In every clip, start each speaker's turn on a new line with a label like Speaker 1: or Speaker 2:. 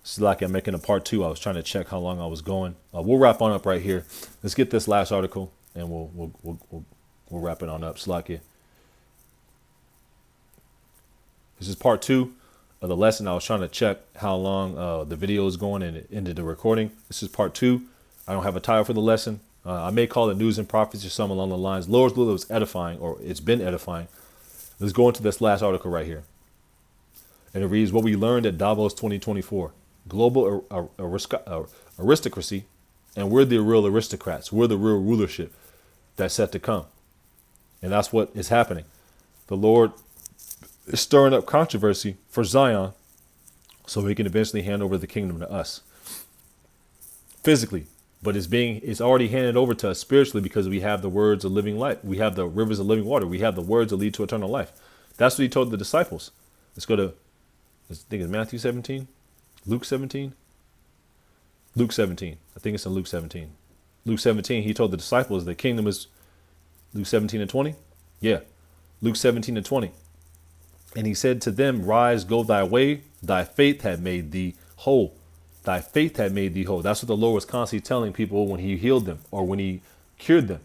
Speaker 1: This is like I'm making a part two. I was trying to check how long I was going. We'll wrap on up right here. Let's get this last article, and we'll wrap it on up. Slakia. This is part two of the lesson. I was trying to check how long the video is going, and it ended the recording. This is part two. I don't have a title for the lesson. I may call it News and Prophets or something along the lines. Lord's will, it was edifying, or it's been edifying. Let's go into this last article right here. And it reads, what we learned at Davos 2024. Global aristocracy, and we're the real aristocrats. We're the real rulership that's set to come. And that's what is happening. The Lord is stirring up controversy for Zion so he can eventually hand over the kingdom to us. Physically, but it's already handed over to us spiritually because we have the words of living life. We have the rivers of living water. We have the words that lead to eternal life. That's what he told the disciples. Let's go to, I think it's Matthew 17, Luke 17, Luke 17. I think it's in Luke 17. Luke 17, he told the disciples the kingdom is Luke 17 and 20. Yeah, Luke 17 and 20. And he said to them, rise, go thy way. Thy faith had made thee whole. Thy faith had made thee whole. That's what the Lord was constantly telling people when he healed them or when he cured them.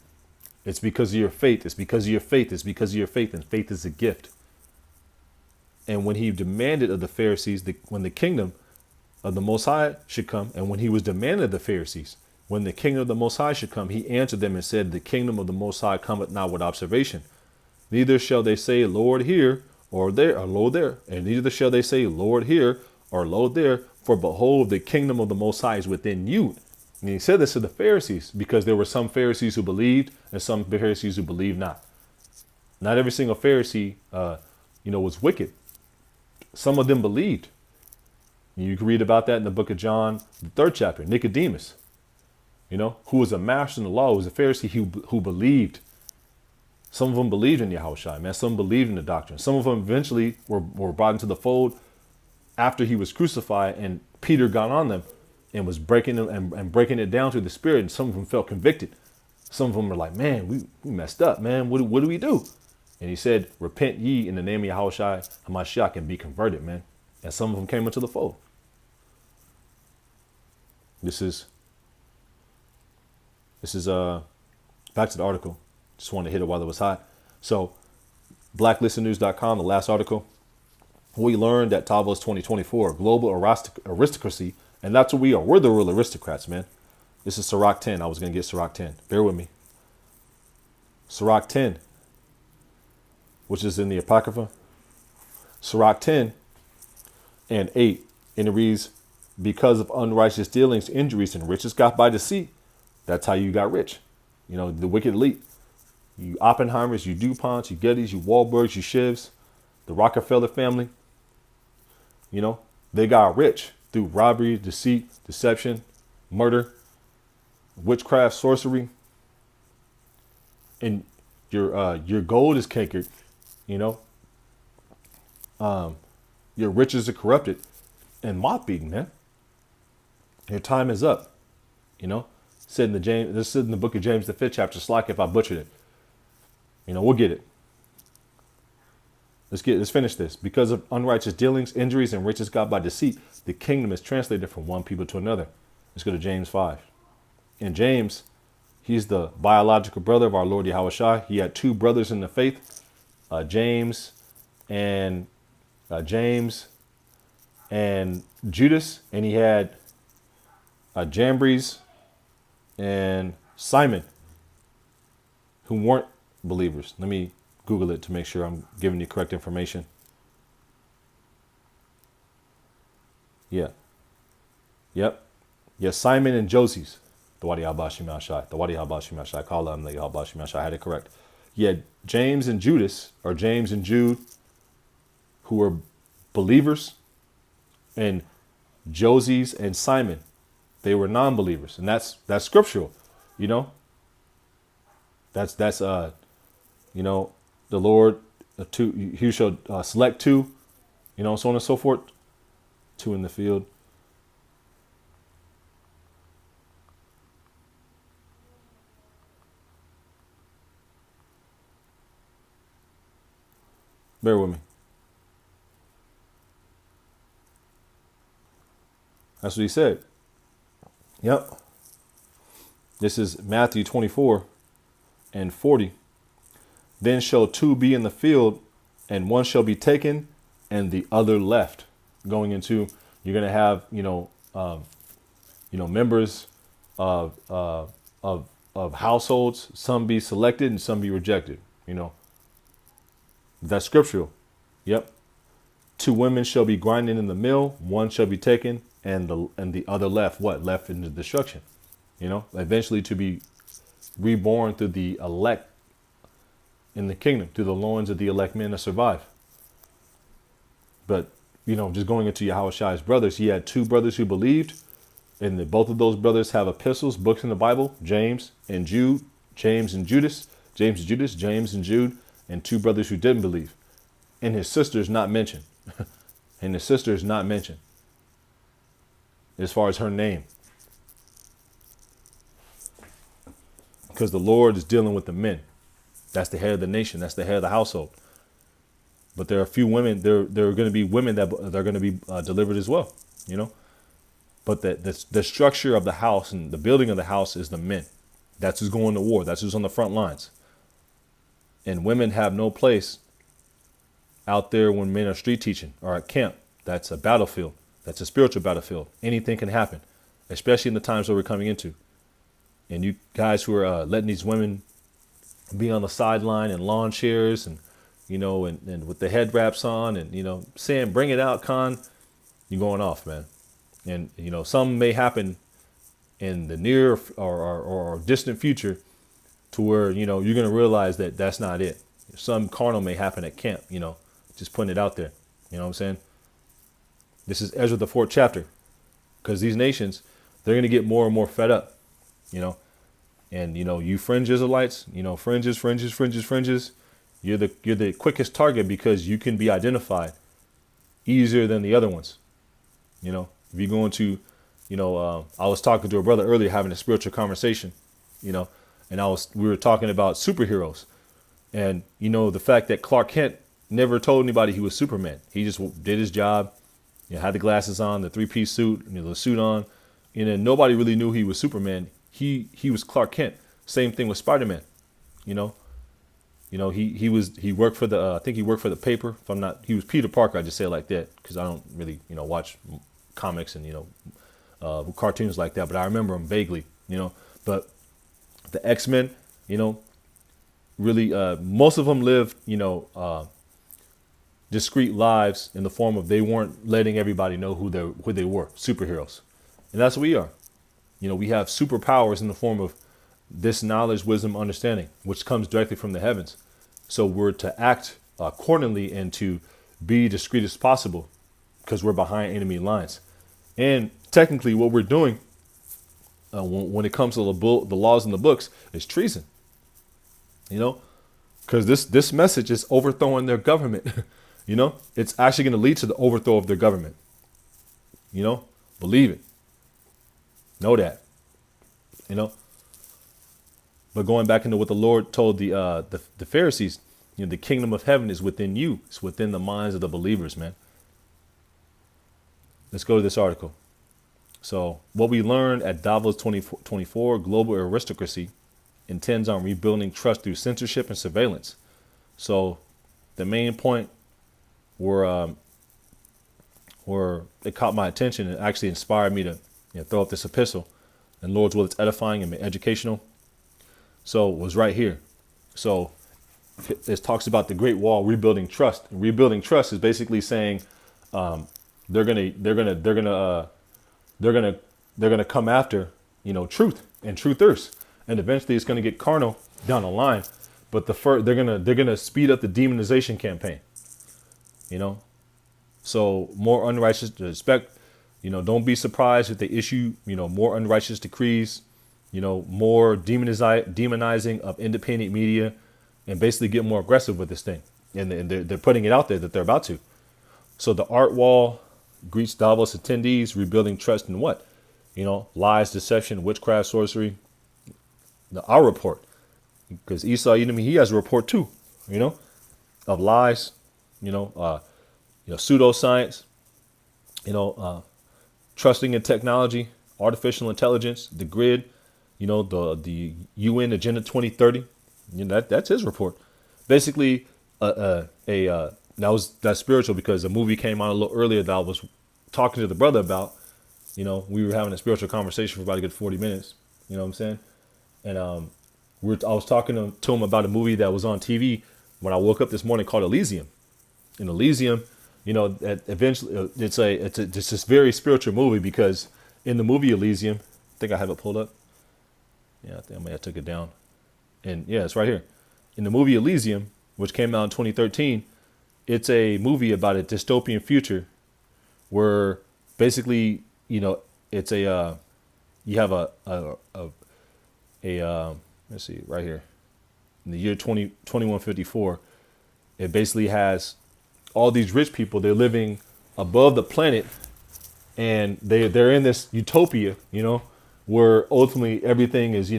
Speaker 1: It's because of your faith. It's because of your faith. It's because of your faith. And faith is a gift. And when he demanded of the Pharisees, when the kingdom of the Most High should come, and when he was demanded of the Pharisees, when the kingdom of the Most High should come, he answered them and said, the kingdom of the Most High cometh not with observation. Neither shall they say, Lord, here, or there, or lo there. And neither shall they say, Lord, here, or lo there. For behold, the kingdom of the Most High is within you. And he said this to the Pharisees because there were some Pharisees who believed and some Pharisees who believed not. Not every single Pharisee, was wicked. Some of them believed. You can read about that in the book of John, the 3rd chapter. Nicodemus, who was a master in the law, who was a Pharisee who believed. Some of them believed in Yahushua, man. Some believed in the doctrine. Some of them eventually were brought into the fold after he was crucified, and Peter got on them and was breaking them and breaking it down through the Spirit. And some of them felt convicted. Some of them were like, man, we messed up, man. What do we do? And he said, repent ye in the name of Yahushua HaMashiach and be converted, man. And some of them came into the fold. This is back to the article. Just wanted to hit it while it was hot. So blacklistennews.com, the last article. We learned at Davos 2024, global aristocracy, and that's what we are. We're the real aristocrats, man. This is Sirach 10. I was going to get Sirach 10. Bear with me. Sirach 10, which is in the Apocrypha. Sirach 10 and 8. And it reads, because of unrighteous dealings, injuries, and riches got by deceit. That's how you got rich. The wicked elite. You Oppenheimers, you DuPonts, you Gettys, you Wahlbergs, you Shivs, the Rockefeller family. They got rich through robbery, deceit, deception, murder, witchcraft, sorcery. And your gold is cankered, your riches are corrupted and moth-beaten, man. Your time is up, Said this is in the book of James, the 5th chapter. Slack if I butchered it. We'll get it. Let's finish this. Because of unrighteous dealings, injuries, and riches got by deceit, the kingdom is translated from one people to another. Let's go to James 5. In James, he's the biological brother of our Lord Yahushua. He had two brothers in the faith, James and Judas, and he had Jambres and Simon, who weren't believers. Let me Google it to make sure I'm giving you correct information. Yeah. Yep. Yeah, Simon and Joses. The Wadi Habashi Mashai. The Wadi Habashi Mashai. Call them the Habashi Mashai. I had it correct. Yeah, James and Judas, or James and Jude, who were believers, and Joses and Simon, they were non-believers. And that's scriptural, That's the Lord, he shall select two, so on and so forth. Two in the field. Bear with me. That's what he said. Yep. This is Matthew 24 and 40. Then shall two be in the field, and one shall be taken, and the other left. Going into, you're going to have, members of households. Some be selected and some be rejected. That's scriptural. Yep. Two women shall be grinding in the mill. One shall be taken, and the other left. What? Left into destruction. Eventually to be reborn through the elect in the kingdom, through the loins of the elect men that survive. But, just going into Yahushai's brothers, he had two brothers who believed, and both of those brothers have epistles, books in the Bible, James and Jude, James and Judas, James and Jude, and two brothers who didn't believe. And his sister is not mentioned. And his sister is not mentioned as far as her name. Because the Lord is dealing with the men. That's the head of the nation. That's the head of the household. But there are a few women. There are going to be women that are going to be delivered as well. But the structure of the house and the building of the house is the men. That's who's going to war. That's who's on the front lines. And women have no place out there when men are street teaching or at camp. That's a battlefield. That's a spiritual battlefield. Anything can happen, especially in the times that we're coming into. And you guys who are letting these women be on the sideline in lawn chairs and, and with the head wraps on and, saying, bring it out, Khan, you're going off, man. And, some may happen in the near or distant future to where, you're going to realize that that's not it. Some carnal may happen at camp, just putting it out there. You know what I'm saying? This is Ezra the 4th chapter, because these nations, they're going to get more and more fed up. And you fringe Israelites, fringes, you're the quickest target because you can be identified easier than the other ones. If you go into, I was talking to a brother earlier, having a spiritual conversation, and we were talking about superheroes, and the fact that Clark Kent never told anybody he was Superman. He just did his job, had the glasses on, the 3-piece suit, the suit on, and then nobody really knew he was Superman. He was Clark Kent. Same thing with Spider-Man. He worked for the I think he worked for the paper. If I'm not, he was Peter Parker. I just say it like that because I don't really watch comics and cartoons like that. But I remember them vaguely. But the X-Men, really most of them lived discreet lives in the form of they weren't letting everybody know who they were, superheroes, and that's what we are. We have superpowers in the form of this knowledge, wisdom, understanding, which comes directly from the heavens. So we're to act accordingly and to be discreet as possible because we're behind enemy lines. And technically what we're doing when it comes to the laws in the books is treason, because this message is overthrowing their government. It's actually going to lead to the overthrow of their government. Believe it. Know that, But going back into what the Lord told the Pharisees, the kingdom of heaven is within you. It's within the minds of the believers, man. Let's go to this article. So what we learned at Davos 2024, global aristocracy intends on rebuilding trust through censorship and surveillance. So the main point where it caught my attention and actually inspired me to throw up this epistle, and Lord's will, it's edifying and educational. So it was right here. So it talks about the Great Wall rebuilding trust. And rebuilding trust is basically saying they're gonna come after truth and truthers, and eventually it's gonna get carnal down the line. But they're gonna speed up the demonization campaign. So more unrighteous respect. Don't be surprised if they issue, more unrighteous decrees, more demonizing of independent media, and basically get more aggressive with this thing. And they're putting it out there that they're about to. So the art wall greets Davos attendees, rebuilding trust in what? Lies, deception, witchcraft, sorcery. Our report, because Esau, he has a report too, of lies, pseudoscience, trusting in technology, artificial intelligence, the grid, the UN Agenda 2030. That's his report. Basically, that's spiritual because a movie came out a little earlier that I was talking to the brother about. We were having a spiritual conversation for about a good 40 minutes. You know what I'm saying? And I was talking to him about a movie that was on TV when I woke up this morning called Elysium. In Elysium, eventually it's this very spiritual movie because in the movie Elysium, I think I have it pulled up. Yeah, I think I may have took it down. And yeah, it's right here. In the movie Elysium, which came out in 2013, it's a movie about a dystopian future where basically, it's a you have a let's see right here in the year 2154. It basically has all these rich people. They're living above the planet, and they're in this utopia, where ultimately everything is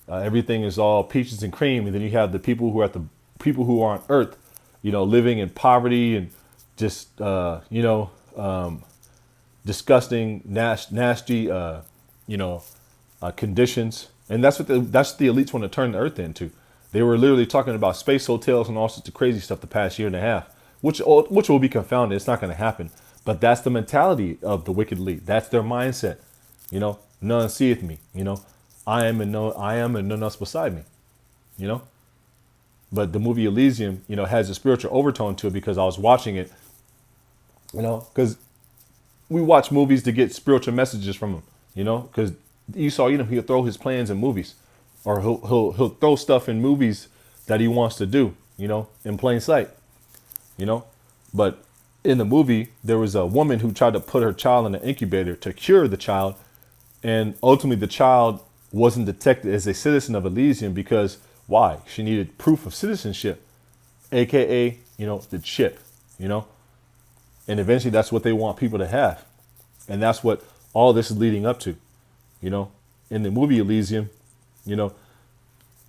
Speaker 1: everything is all peaches and cream, and then you have the people who are on Earth, living in poverty and just disgusting, nasty, conditions. And that's what the elites want to turn the Earth into. They were literally talking about space hotels and all sorts of crazy stuff the past year and a half, which will be confounded. It's not going to happen. But that's the mentality of the wicked elite. That's their mindset. None seeth me. I am and none else beside me. But the movie Elysium, has a spiritual overtone to it because I was watching it. Because we watch movies to get spiritual messages from them. Because Esau, he'll throw his plans in movies, or he'll throw stuff in movies that he wants to do, in plain sight, But in the movie, there was a woman who tried to put her child in an incubator to cure the child, and ultimately the child wasn't detected as a citizen of Elysium because why? She needed proof of citizenship, aka the chip, and eventually that's what they want people to have, and that's what all this is leading up to. In the movie Elysium,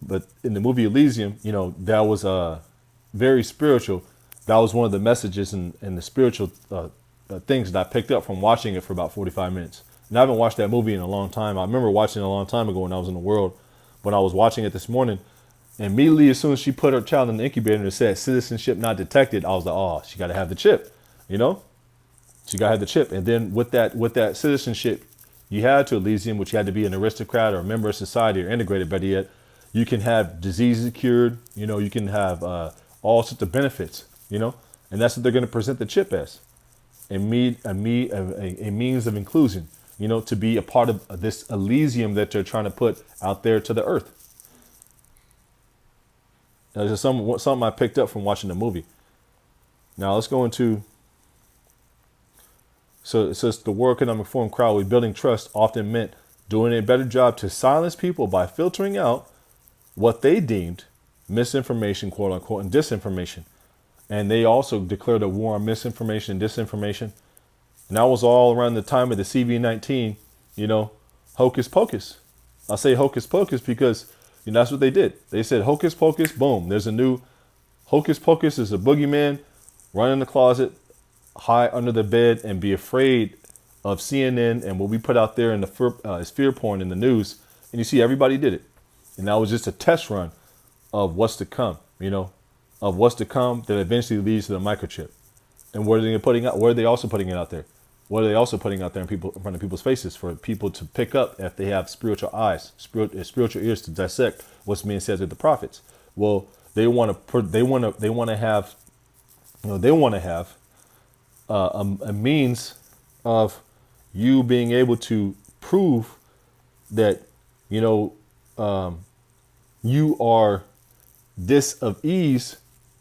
Speaker 1: but in the movie Elysium, that was very spiritual. That was one of the messages and the spiritual things that I picked up from watching it for about 45 minutes. And I haven't watched that movie in a long time. I remember watching it a long time ago when I was in the world, but I was watching it this morning. And immediately, as soon as she put her child in the incubator and it said citizenship not detected, I was like, oh, she got to have the chip, She got to have the chip. And then with that citizenship, you had to Elysium, which you had to be an aristocrat or a member of society or integrated, better yet, you can have diseases cured, you can have all sorts of benefits, and that's what they're going to present the chip as, a means of inclusion, to be a part of this Elysium that they're trying to put out there to the earth. That's just something I picked up from watching the movie. Now let's go into. So it says the World Economic Forum crowd rebuilding trust often meant doing a better job to silence people by filtering out what they deemed misinformation, quote unquote, and disinformation. And they also declared a war on misinformation and disinformation. And that was all around the time of the CV-19, hocus pocus. I say hocus pocus because that's what they did. They said hocus pocus, boom. There's a new hocus pocus is a boogeyman, run in the closet, hide under the bed, and be afraid of CNN and what we put out there in the fear porn in the news. And you see, everybody did it. And that was just a test run of what's to come, of what's to come that eventually leads to the microchip. And what are they putting out? Where are they also putting it out there? What are they also putting out there in front of people's faces for people to pick up if they have spiritual eyes, spiritual ears to dissect what's being said to the prophets? Well, they want to have a means of you being able to prove that you are dis of ease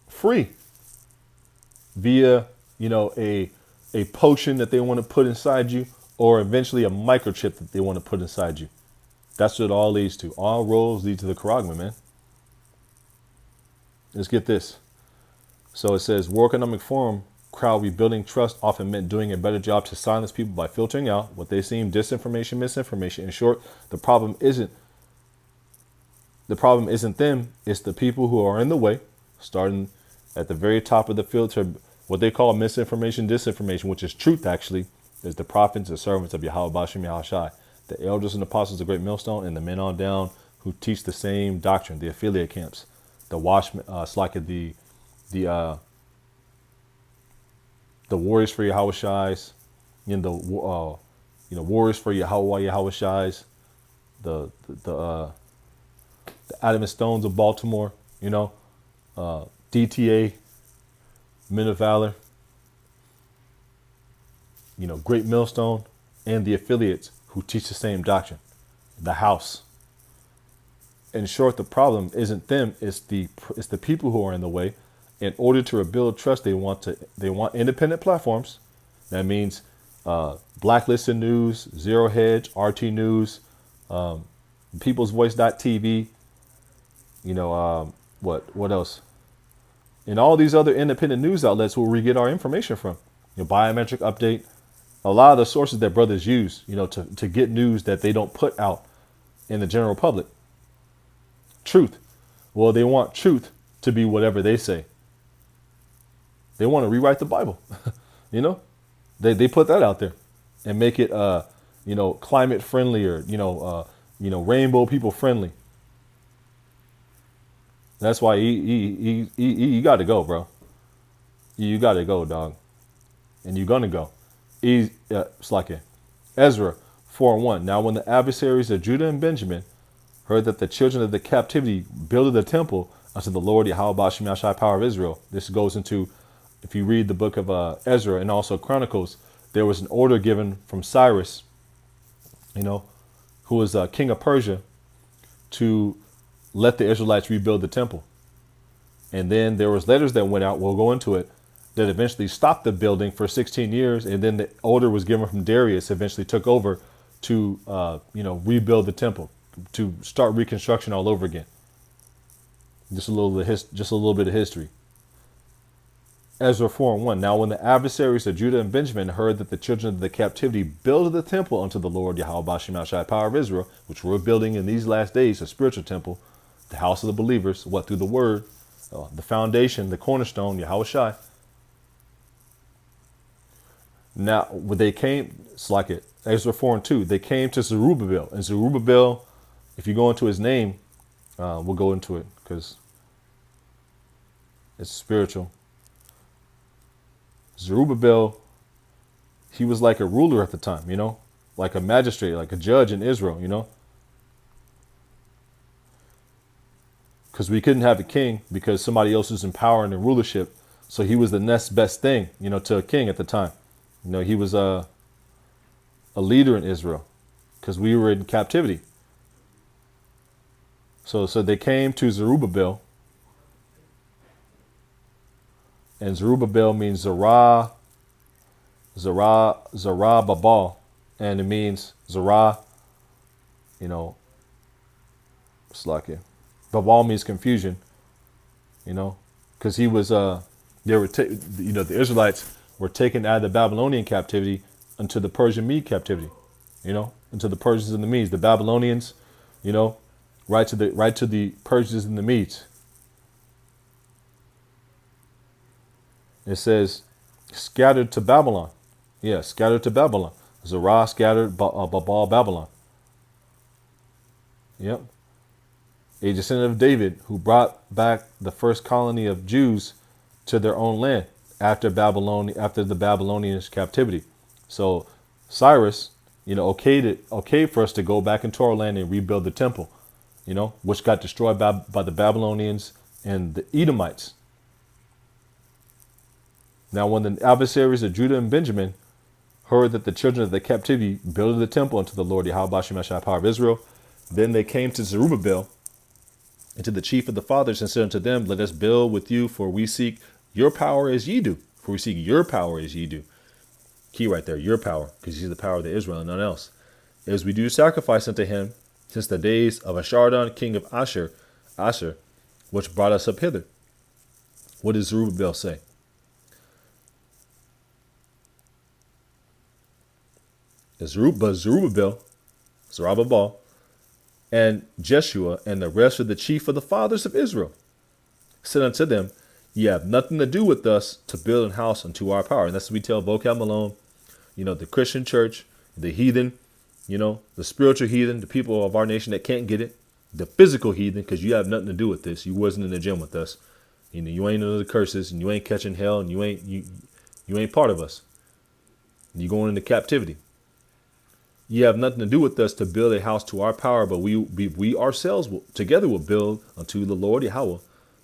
Speaker 1: free via a potion that they want to put inside you, or eventually a microchip that they want to put inside you. That's what it all leads to. All roads lead to the Charagma, man. Let's get this. So it says World Economic Forum crowd rebuilding trust often meant doing a better job to silence people by filtering out what they seem disinformation, misinformation. In short, the problem isn't them, it's the people who are in the way, starting at the very top of the filter, what they call misinformation, disinformation, which is truth actually, There's the prophets, the servants of Yahweh Bashim Yahushai, the elders and apostles of the great millstone, and the men on down who teach the same doctrine, the affiliate camps, the watchmen, the warriors for Yahushai's, warriors for Yahweh Yahushai's, the Adam and Stones of Baltimore, DTA, Men of Valor, Great Millstone, and the affiliates who teach the same doctrine, the house. In short, the problem isn't them; it's the people who are in the way. In order to rebuild trust, they want independent platforms. That means Blacklisted News, Zero Hedge, RT News, People's Voice.tv. What else? And all these other independent news outlets where we get our information from. Biometric Update. A lot of the sources that brothers use, to get news that they don't put out in the general public. Truth. Well, they want truth to be whatever they say. They want to rewrite the Bible. They put that out there and make it climate friendly or rainbow people friendly. That's why you got to go, bro. You got to go, dog, and you're gonna go. It's like Ezra 4:1. Now, when the adversaries of Judah and Benjamin heard that the children of the captivity builded the temple unto the Lord Yahweh Bashim Yashai, power of Israel. This goes into, if you read the book of Ezra and also Chronicles, there was an order given from Cyrus, who was king of Persia, to let the Israelites rebuild the temple. And then there was letters that went out, we'll go into it, that eventually stopped the building for 16 years. And then the order was given from Darius, eventually took over to, rebuild the temple, to start reconstruction all over again. Just a little bit of history. Ezra 4:1. Now, when the adversaries of Judah and Benjamin heard that the children of the captivity builded the temple unto the Lord Yahweh Bashim Yashai, power of Israel, which we're building in these last days, a spiritual temple, the house of the believers, through the word, the foundation, the cornerstone, Yahweh Shai. Now, when they came, it's like it, Ezra 4:2, they came to Zerubbabel. And Zerubbabel, if you go into his name, we'll go into it because it's spiritual. Zerubbabel, he was like a ruler at the time, like a magistrate, like a judge in Israel, because we couldn't have a king because somebody else was in power and in rulership. So he was the next best thing, to a king at the time. He was a leader in Israel because we were in captivity. So they came to Zerubbabel, and Zerubbabel means Zerah Babal, and it means Zerah, it's like it. Babal means confusion, because he was the Israelites were taken out of the Babylonian captivity into the Persian Mede captivity, into the Persians and the Medes, the Babylonians, right to the Persians and the Medes. It says scattered to Babylon. Yeah, scattered to Babylon. Zerah scattered Babal, Babylon. Yep. A descendant of David who brought back the first colony of Jews to their own land after the Babylonian captivity. So Cyrus, okayed for us to go back into our land and rebuild the temple, which got destroyed by the Babylonians and the Edomites. Now, when the adversaries of Judah and Benjamin heard that the children of the captivity built the temple unto the Lord Yahweh Bashim Yashai, power of Israel, then they came to Zerubbabel and to the chief of the fathers and said unto them, let us build with you, for we seek your power as ye do. For we seek your power as ye do. Key right there, your power, because he's the power of the Israel and none else. As we do sacrifice unto him since the days of Ashardon, king of Asher, which brought us up hither. What does Zerubbabel say? But Zerubbabel, and Jeshua, and the rest of the chief of the fathers of Israel said unto them, ye have nothing to do with us to build an house unto our power. And that's what we tell Vocab Malone, the Christian church, the heathen, the spiritual heathen, the people of our nation that can't get it, the physical heathen, because you have nothing to do with this. You wasn't in the gym with us. You ain't under the curses, and you ain't catching hell, and you ain't part of us. You going into captivity. You have nothing to do with us to build a house to our power, but we ourselves together will build unto the Lord Yahweh,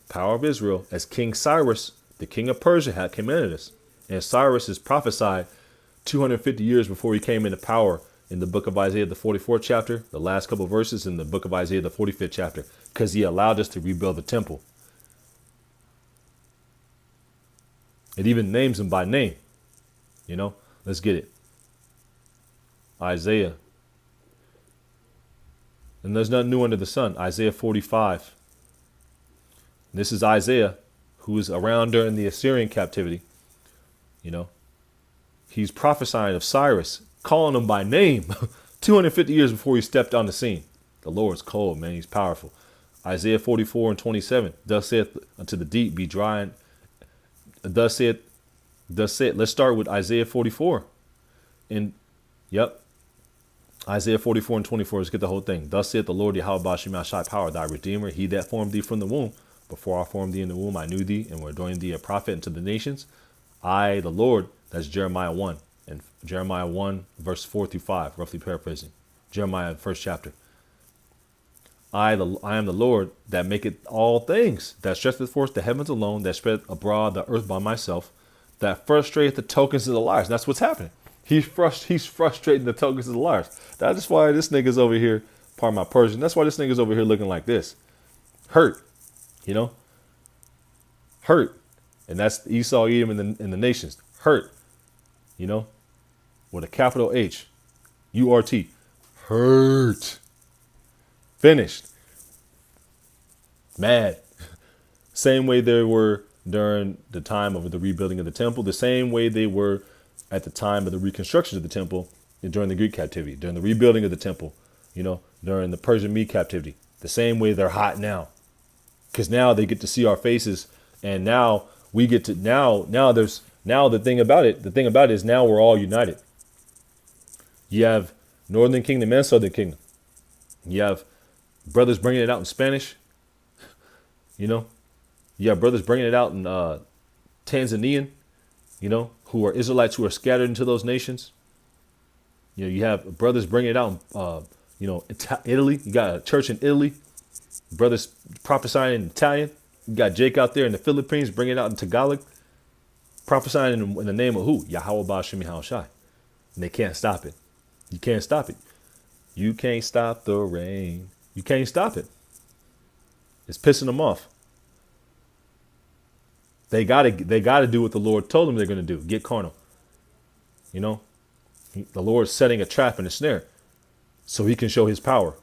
Speaker 1: power of Israel, as King Cyrus, the king of Persia, had commanded us. And Cyrus is prophesied 250 years before he came into power in the book of Isaiah, the 44th chapter, the last couple of verses in the book of Isaiah, the 45th chapter, because he allowed us to rebuild the temple. It even names him by name. Let's get it. Isaiah. And there's nothing new under the sun. Isaiah 45. This is Isaiah, who is around during the Assyrian captivity. He's prophesying of Cyrus, calling him by name 250 years before he stepped on the scene. The Lord's cold, man. He's powerful. Isaiah 44 and 27. Thus saith unto the deep, be dry. And thus saith. Let's start with Isaiah 44. Isaiah 44 and 24. Let's get the whole thing. Thus saith the Lord Yahweh Bashim Ashai, power, thy Redeemer, he that formed thee from the womb. Before I formed thee in the womb, I knew thee, and were ordained thee a prophet unto the nations. I, the Lord, that's Jeremiah 1. And Jeremiah 1, verse 4 through 5, roughly paraphrasing. Jeremiah, first chapter. I am the Lord that maketh all things, that stretcheth forth the heavens alone, that spread abroad the earth by myself, that frustrateth the tokens of the liars. That's what's happening. He's frustrating the tokens of the liars. That's why this nigga's over here, part of my Persian. That's why this nigga's over here looking like this. Hurt. Hurt. And that's Esau, Edom, and the nations. Hurt. With a capital H. U-R-T. Hurt. Finished. Mad. Same way they were during the time of the rebuilding of the temple. The same way they were at the time of the reconstruction of the temple during the Greek captivity. During the rebuilding of the temple. During the Persian Mede captivity. The same way they're hot now. Because now they get to see our faces. And now we get to now the thing about it is now we're all united. You have Northern Kingdom and Southern Kingdom. You have brothers bringing it out in Spanish. You have brothers bringing it out in Tanzanian, who are Israelites who are scattered into those nations. You have brothers bringing it out in, Italy. You got a church in Italy. Brothers prophesying in Italian. You got Jake out there in the Philippines bringing it out in Tagalog. Prophesying in the name of who? Yahweh Bashim Yahushai. And they can't stop it. You can't stop it. You can't stop the rain. You can't stop it. It's pissing them off. They gotta do what the Lord told them they're gonna do. Get carnal. The Lord's setting a trap and a snare so he can show his power.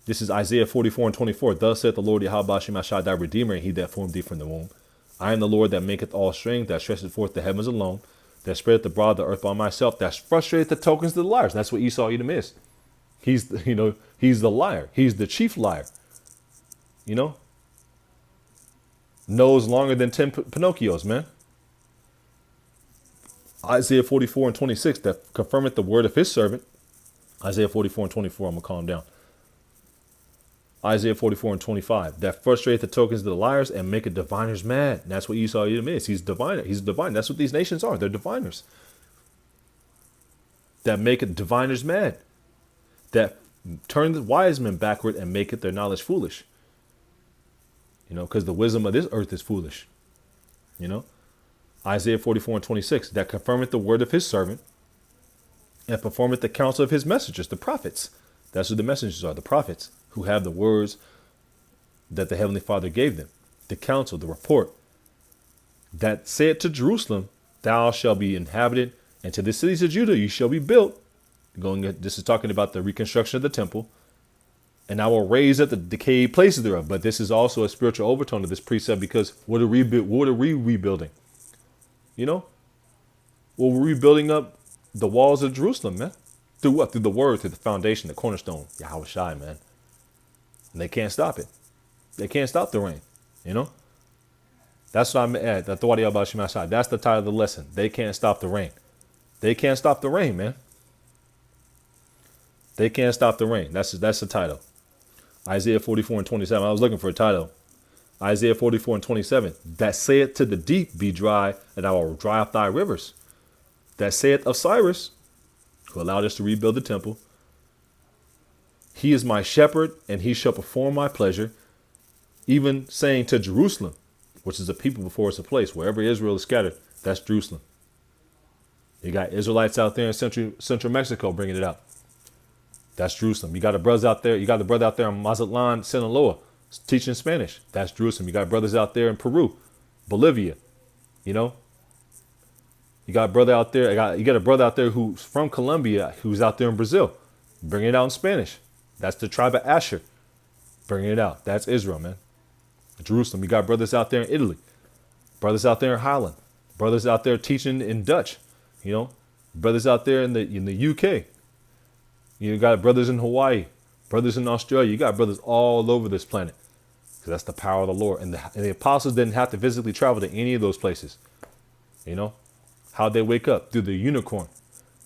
Speaker 1: This is Isaiah 44 and 24. Thus saith the Lord Yahweh Bashim Ashai, thy Redeemer, and he that formed thee from the womb. I am the Lord that maketh all strength, that stretcheth forth the heavens alone, that spreadeth abroad the earth by myself, that frustrateth the tokens of the liars. That's what Esau Edom is. He's the liar. He's the chief liar. Knows longer than 10 Pinocchios, man. Isaiah 44 and 26, that confirmeth the word of his servant. Isaiah 44 and 24, I'm going to calm down. Isaiah 44 and 25, that frustrateth the tokens of the liars and maketh diviners mad. And that's what Esau Edom is. He's diviner. He's a divine. That's what these nations are. They're diviners. That maketh diviners mad. That turn the wise men backward and maketh their knowledge foolish. Because the wisdom of this earth is foolish. Isaiah 44 and 26, that confirmeth the word of his servant and performeth the counsel of his messengers, the prophets. That's what the messengers are, the prophets, who have the words that the Heavenly Father gave them, the counsel, the report, that said to Jerusalem, thou shalt be inhabited, and to the cities of Judah you shall be built. This is talking about the reconstruction of the temple. And I will raise up the decayed places thereof. But this is also a spiritual overtone of this precept, because what are we rebuilding? Well, we're rebuilding up the walls of Jerusalem, man. Through what? Through the word, through the foundation, the cornerstone, Yahweh Shai, man. And they can't stop it. They can't stop the rain, That's what I'm at. That's the title of the lesson. They can't stop the rain. They can't stop the rain, man. They can't stop the rain. That's the title. Isaiah 44 and 27. I was looking for a title. Isaiah 44 and 27. That saith to the deep, be dry, and I will dry up thy rivers. That saith of Cyrus, who allowed us to rebuild the temple. He is my shepherd, and he shall perform my pleasure. Even saying to Jerusalem, which is a people before it's a place. Wherever Israel is scattered, that's Jerusalem. You got Israelites out there in central Mexico bringing it out. That's Jerusalem. You got the brothers out there. You got the brother out there in Mazatlan, Sinaloa, teaching Spanish. That's Jerusalem. You got brothers out there in Peru, Bolivia. You know, you got a brother out there. You got a brother out there who's from Colombia, who's out there in Brazil, bringing it out in Spanish. That's the tribe of Asher, bringing it out. That's Israel, man. Jerusalem. You got brothers out there in Italy, brothers out there in Holland, brothers out there teaching in Dutch. You know, brothers out there in the UK. You got brothers in Hawaii, brothers in Australia. You got brothers all over this planet. Because that's the power of the Lord. And the apostles didn't have to physically travel to any of those places. You know, how'd they wake up? Through the unicorn.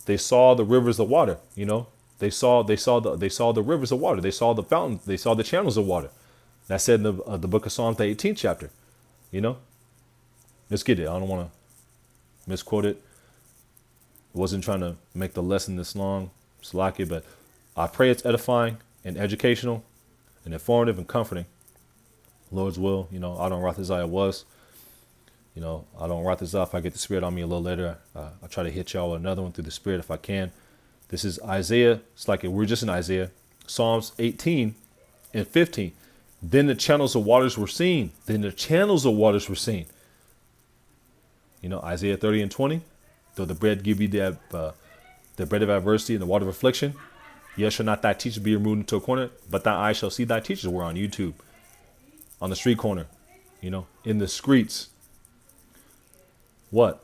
Speaker 1: They saw the rivers of water. You know, they saw the rivers of water. They saw the fountains. They saw the channels of water. That's said in the book of Psalms, the 18th chapter. You know, let's get it. I don't want to misquote it. I wasn't trying to make the lesson this long. Salaki, but I pray it's edifying and educational and informative and comforting. Lord's will, you know, Adon Rathaziah was. You know, Adon Rathaziah, if I get the Spirit on me a little later, I'll try to hit y'all with another one through the Spirit if I can. This is Isaiah. It's like we're just in Isaiah. Psalms 18 and 15. Then the channels of waters were seen. Then the channels of waters were seen. You know, Isaiah 30 and 20. Though the bread give you the bread of adversity and the water of affliction, yet shall not thy teachers be removed into a corner, but thy eyes shall see thy teachers. We're on YouTube, on the street corner, you know, in the streets. What?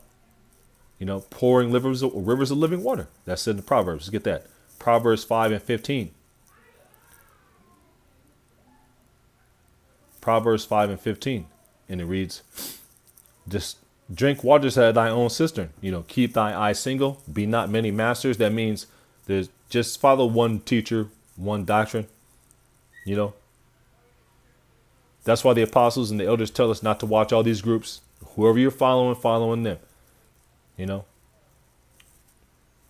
Speaker 1: You know, pouring rivers of living water. That's in the Proverbs. Let's get that. Proverbs 5 and 15. Proverbs 5 and 15. And it reads, just drink waters out of thy own cistern. You know, keep thy eyes single. Be not many masters. That means there's just follow one teacher, one doctrine. You know, that's why the apostles and the elders tell us not to watch all these groups. Whoever you're following them. You know,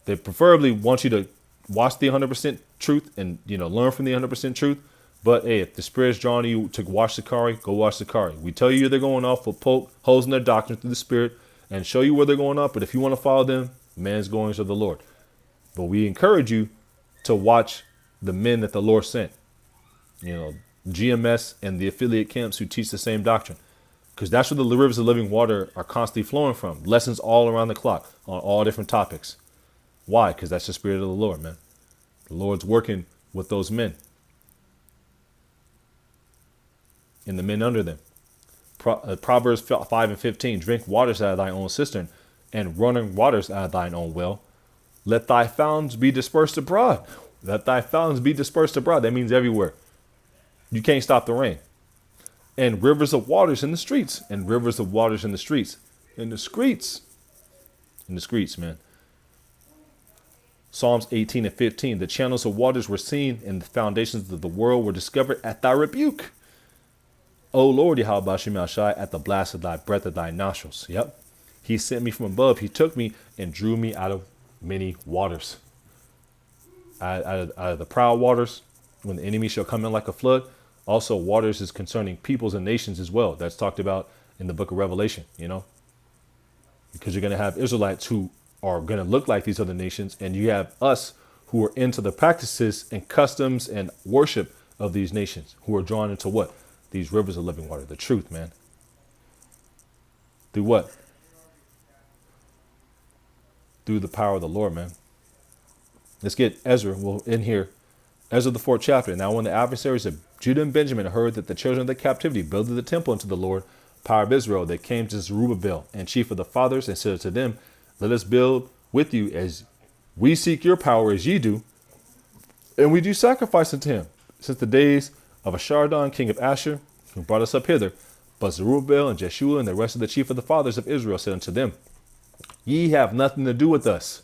Speaker 1: they preferably want you to watch the 100% truth and, you know, learn from the 100% truth. But hey, if the Spirit's drawing you to watch Sakari, go watch Sakari. We tell you they're going off, we'll poke holes in their doctrine through the Spirit and show you where they're going off. But if you want to follow them, man's goings of the Lord. But we encourage you to watch the men that the Lord sent. You know, GMS and the affiliate camps who teach the same doctrine. Because that's where the rivers of living water are constantly flowing from. Lessons all around the clock on all different topics. Why? Because that's the Spirit of the Lord, man. The Lord's working with those men. And the men under them. Proverbs 5 and 15. Drink waters out of thine own cistern, and running waters out of thine own well. Let thy fountains be dispersed abroad. Let thy fountains be dispersed abroad. That means everywhere. You can't stop the rain. And rivers of waters in the streets. And rivers of waters in the streets. In the streets. In the streets, man. Psalms 18 and 15. The channels of waters were seen, and the foundations of the world were discovered at thy rebuke. O Lord, Yahweh Shai, at the blast of thy breath of thy nostrils. Yep. He sent me from above. He took me and drew me out of many waters. Out of the proud waters, when the enemy shall come in like a flood. Also, waters is concerning peoples and nations as well. That's talked about in the book of Revelation, you know. Because you're going to have Israelites who are going to look like these other nations. And you have us who are into the practices and customs and worship of these nations. Who are drawn into what? These rivers of living water, the truth, man. Through what? Through the power of the Lord, man. Let's get Ezra. Well, in here, Ezra the 4th chapter. Now, when the adversaries of Judah and Benjamin heard that the children of the captivity builded the temple unto the Lord, power of Israel, they came to Zerubbabel and chief of the fathers and said to them, let us build with you as we seek your power as ye do, and we do sacrifice unto him. Since the days of Ashardon, king of Asher, who brought us up hither, But Zerubbabel and Jeshua and the rest of the chief of the fathers of Israel said unto them, ye have nothing to do with us.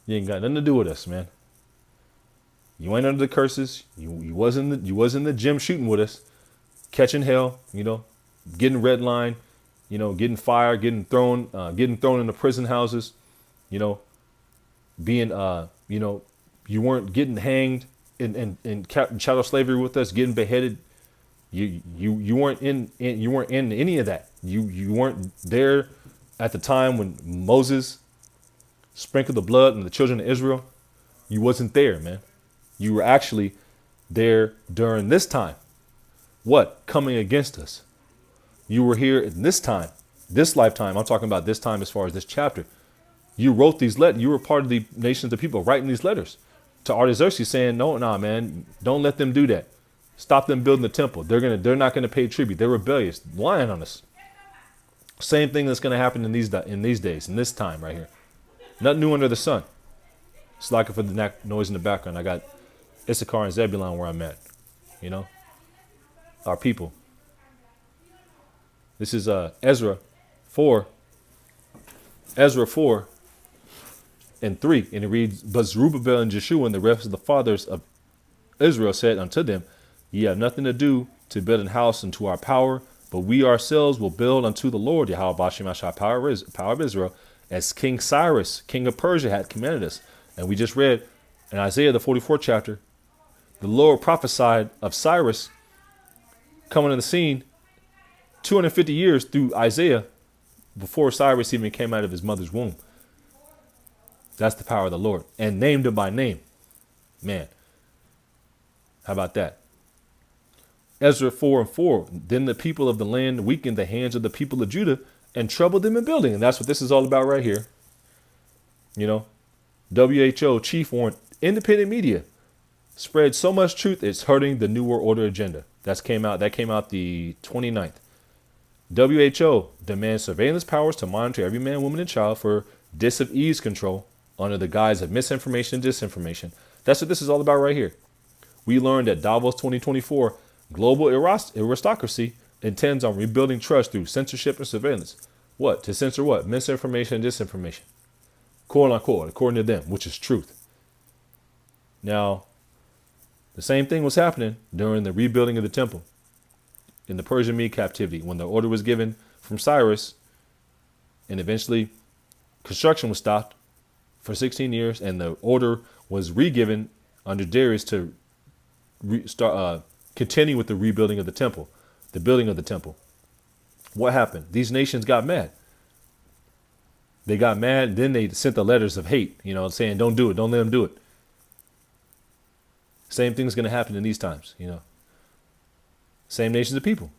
Speaker 1: You ain't got nothing to do with us, man. You ain't under the curses. You wasn't in the gym shooting with us, catching hell, getting redlined, getting fired, getting thrown into prison houses, being you weren't getting hanged in chattel slavery with us, getting beheaded. You weren't in any of that. You weren't there at the time when Moses sprinkled the blood on the children of Israel. You wasn't there, man. You were actually there during this time. What? Coming against us. You were here in this time, this lifetime. I'm talking about this time as far as this chapter. You wrote these letters. You were part of the nations of people writing these letters to Artaxerxes saying, no, nah, man, don't let them do that. Stop them building the temple. They're not gonna pay tribute. They're rebellious, lying on us. Same thing that's gonna happen in these days, in this time right here. Nothing new under the sun. Slacking for the noise in the background. I got Issachar and Zebulun where I'm at. Our people. This is Ezra 4. Ezra 4 and 3, and it reads, but Zerubbabel and Jeshua and the rest of the fathers of Israel said unto them, ye have nothing to do to build an house unto our power, but we ourselves will build unto the Lord Yahweh Bashim Ashai, power of Israel, as King Cyrus, king of Persia, had commanded us. And we just read in Isaiah, the 44th chapter, the Lord prophesied of Cyrus coming on the scene 250 years through Isaiah before Cyrus even came out of his mother's womb. That's the power of the Lord. And named him by name. Man, how about that? Ezra 4 and 4. Then the people of the land weakened the hands of the people of Judah and troubled them in building. And that's what this is all about right here. WHO chief warned independent media spread so much truth it's hurting the New World Order agenda. That came out the 29th. WHO demands surveillance powers to monitor every man, woman, and child for dis-ease control under the guise of misinformation and disinformation. That's what this is all about right here. We learned at Davos 2024, global aristocracy intends on rebuilding trust through censorship and surveillance. What? To censor what? Misinformation and disinformation. Quote unquote, according to them, which is truth. Now, the same thing was happening during the rebuilding of the temple in the Persian Mede captivity, when the order was given from Cyrus, and eventually construction was stopped for 16 years, and the order was re-given under Darius to continue with the rebuilding of the temple, the building of the temple. What happened? These nations got mad. They got mad, and then they sent the letters of hate, saying, don't do it, don't let them do it. Same thing's going to happen in these times, Same nations of people.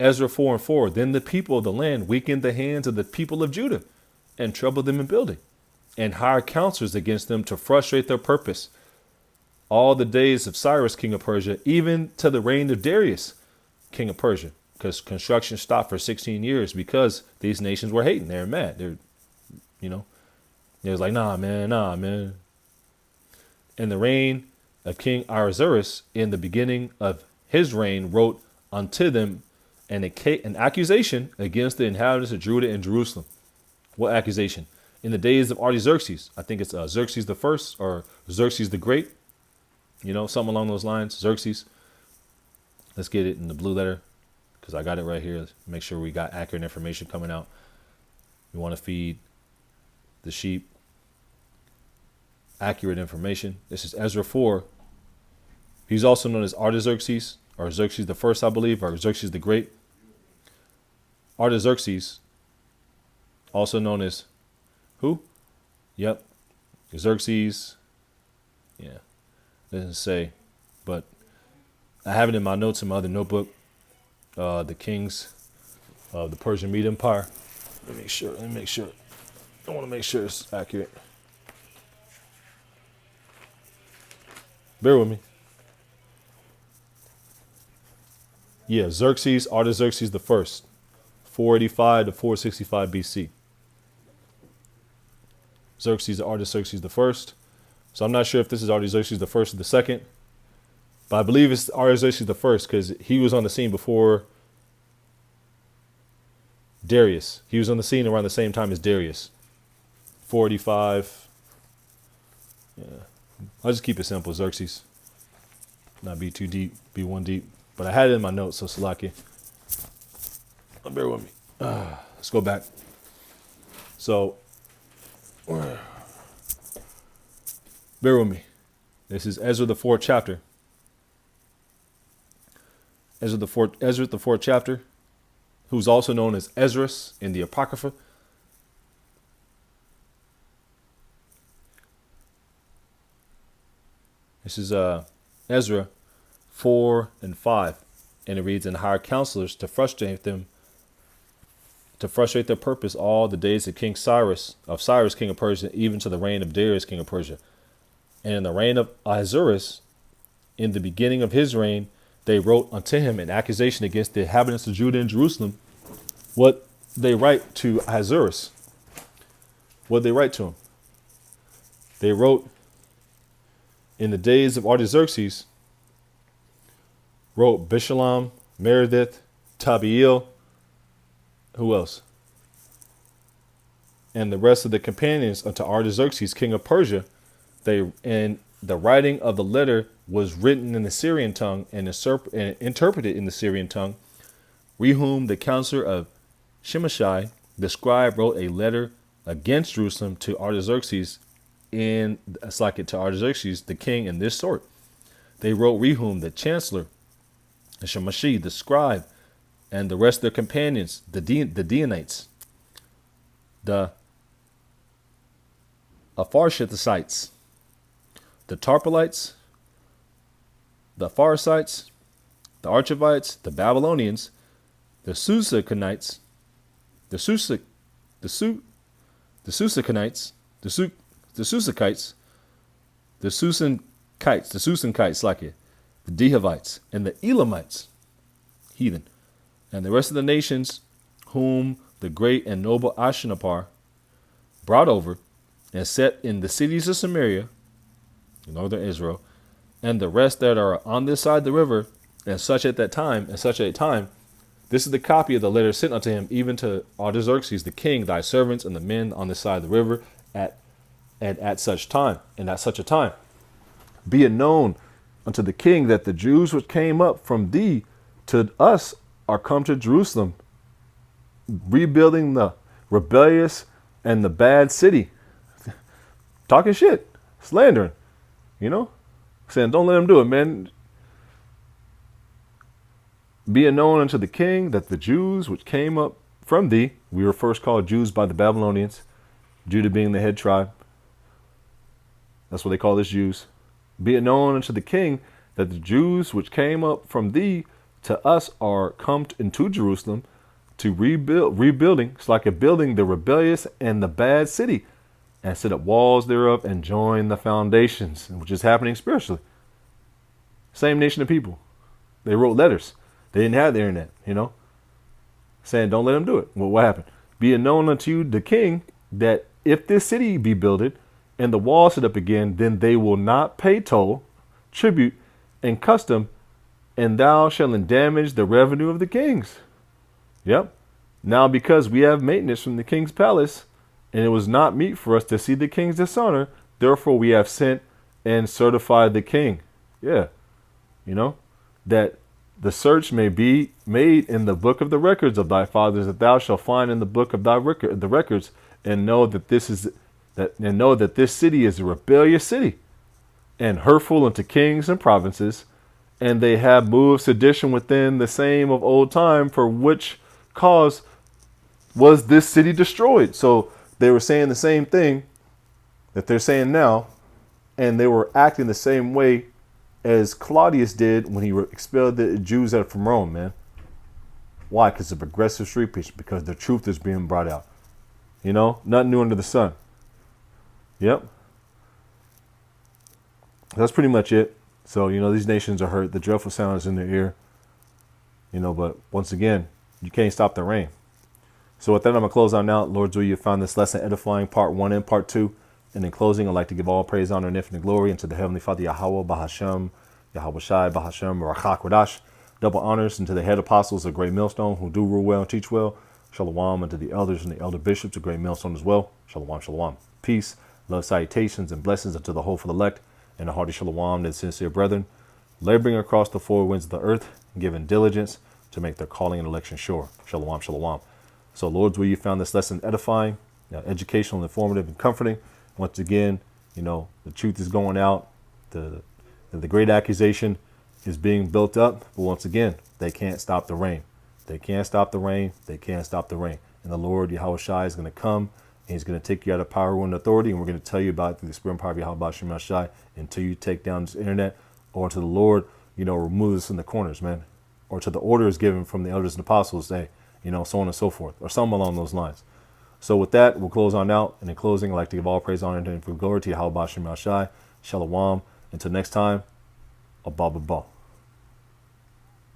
Speaker 1: Ezra 4 and 4. Then the people of the land weakened the hands of the people of Judah and troubled them in building, and hired counselors against them to frustrate their purpose. All the days of Cyrus, king of Persia, even to the reign of Darius, king of Persia, because construction stopped for 16 years because these nations were hating. They're mad. They was like, nah, man. In the reign of King Ahasuerus, in the beginning of his reign, wrote unto them an accusation against the inhabitants of Judah and Jerusalem. What accusation? In the days of Artaxerxes, I think it's Xerxes the First or Xerxes the Great, something along those lines. Xerxes. Let's get it in the blue letter because I got it right here. Let's make sure we got accurate information coming out. We want to feed the sheep accurate information. This is Ezra 4. He's also known as Artaxerxes, or Xerxes the First, I believe, or Xerxes the Great. Artaxerxes, also known as who? Yep, Xerxes. Yeah, doesn't say, but I have it in my notes in my other notebook. The kings of the Persian Mede Empire. Let me make sure. I want to make sure it's accurate. Bear with me. Yeah, Xerxes, Artaxerxes the First, 485 to 465 BC. Xerxes, Artaxerxes the First. So I'm not sure if this is Artaxerxes the First or the Second, but I believe it's Artaxerxes the First because he was on the scene before Darius. He was on the scene around the same time as Darius. 45. Yeah. I'll just keep it simple. Xerxes. Not be too deep. Be one deep. But I had it in my notes, so Salaki. Bear with me. Let's go back. So, bear with me. This is Ezra the fourth chapter. Ezra the fourth chapter, who's also known as Esdras in the Apocrypha. This is Ezra 4 and 5, and it reads, "And hired counselors to frustrate their purpose all the days of Cyrus, king of Persia, even to the reign of Darius, king of Persia. And in the reign of Ahasuerus, in the beginning of his reign, they wrote unto him an accusation against the inhabitants of Judah and Jerusalem." What they write to Ahasuerus? What they write to him? They wrote, in the days of Artaxerxes, wrote Bishalam, Meredith, Tabiel, who else? And the rest of the companions unto Artaxerxes, king of Persia. And the writing of the letter was written in the Syrian tongue and interpreted in the Syrian tongue. Rehum, the counselor of Shimashai, the scribe, wrote a letter against Jerusalem to Artaxerxes, the king, in this sort. They wrote Rehum, the chancellor, and Shemashi, the scribe, and the rest of their companions, the Deonites, the Apharshathites, the Tarpelites, the Pharsites, the Archavites, the Babylonians, the Susakanites, the Susakites, the Susankites, like it, the Dehavites, and the Elamites, heathen, and the rest of the nations whom the great and noble Ashnapar brought over and set in the cities of Samaria, northern Israel, and the rest that are on this side of the river, and such at a time. This is the copy of the letter sent unto him, even to Artaxerxes the king, thy servants and the men on this side of the river, at such a time. Be it known unto the king that the Jews which came up from thee to us are come to Jerusalem, rebuilding the rebellious and the bad city. Talking shit, slandering, saying, don't let them do it, man. Be it known unto the king that the Jews which came up from thee, we were first called Jews by the Babylonians, Judah being the head tribe. That's what they call us, Jews. Be it known unto the king that the Jews which came up from thee to us are come into Jerusalem to rebuilding. It's like a building the rebellious and the bad city, and set up walls thereof and join the foundations, which is happening spiritually. Same nation of people. They wrote letters. They didn't have the internet, saying, don't let them do it. Well, what happened? Be it known unto you, the king, that if this city be builded and the wall set up again, then they will not pay toll, tribute, and custom, and thou shalt damage the revenue of the kings. Yep. Now, because we have maintenance from the king's palace, and it was not meet for us to see the king's dishonor, therefore we have sent and certified the king. Yeah. That the search may be made in the book of the records of thy fathers, that thou shalt find in the book of the records, and know that this city is a rebellious city, and hurtful unto kings and provinces, and they have moved sedition within the same of old time, for which cause was this city destroyed. So they were saying the same thing that they're saying now, and they were acting the same way as Claudius did when he expelled the Jews out from Rome, man. Why? Because of progressive street preaching, because the truth is being brought out. Nothing new under the sun. Yep. That's pretty much it. So, these nations are hurt. The dreadful sound is in their ear. But once again, you can't stop the rain. So with that, I'm going to close on now. Lord's will, you found this lesson edifying, part 1 and part 2. And in closing, I'd like to give all praise, honor, and infinite glory unto the Heavenly Father, Yahweh, Bahashem, Yahweh Shai, Bahashem, Barakah Kodash. Double honors unto the head apostles of Great Millstone, who do rule well and teach well. Shalom unto the elders and the elder bishops, a great millstone as well. Shalom, shalom. Peace, love, salutations, and blessings unto the hopeful elect, and a hearty shalom to the sincere brethren, laboring across the four winds of the earth, giving diligence to make their calling and election sure. Shalom, shalom. So, Lords, where you found this lesson edifying, educational, informative, and comforting, once again, the truth is going out. The great accusation is being built up. But once again, they can't stop the rain. They can't stop the rain. They can't stop the rain. And the Lord, Yahweh Shai, is going to come, and he's going to take you out of power and authority. And we're going to tell you about it through the spirit and power of Yahweh Shai Shai until you take down this internet, or until the Lord, remove us in the corners, man. Or to the order is given from the elders and apostles, say, so on and so forth, or something along those lines. So with that, we'll close on out. And in closing, I'd like to give all praise, honor, and glory to Yahweh Shai. Shalom. Until next time, Abba Ba.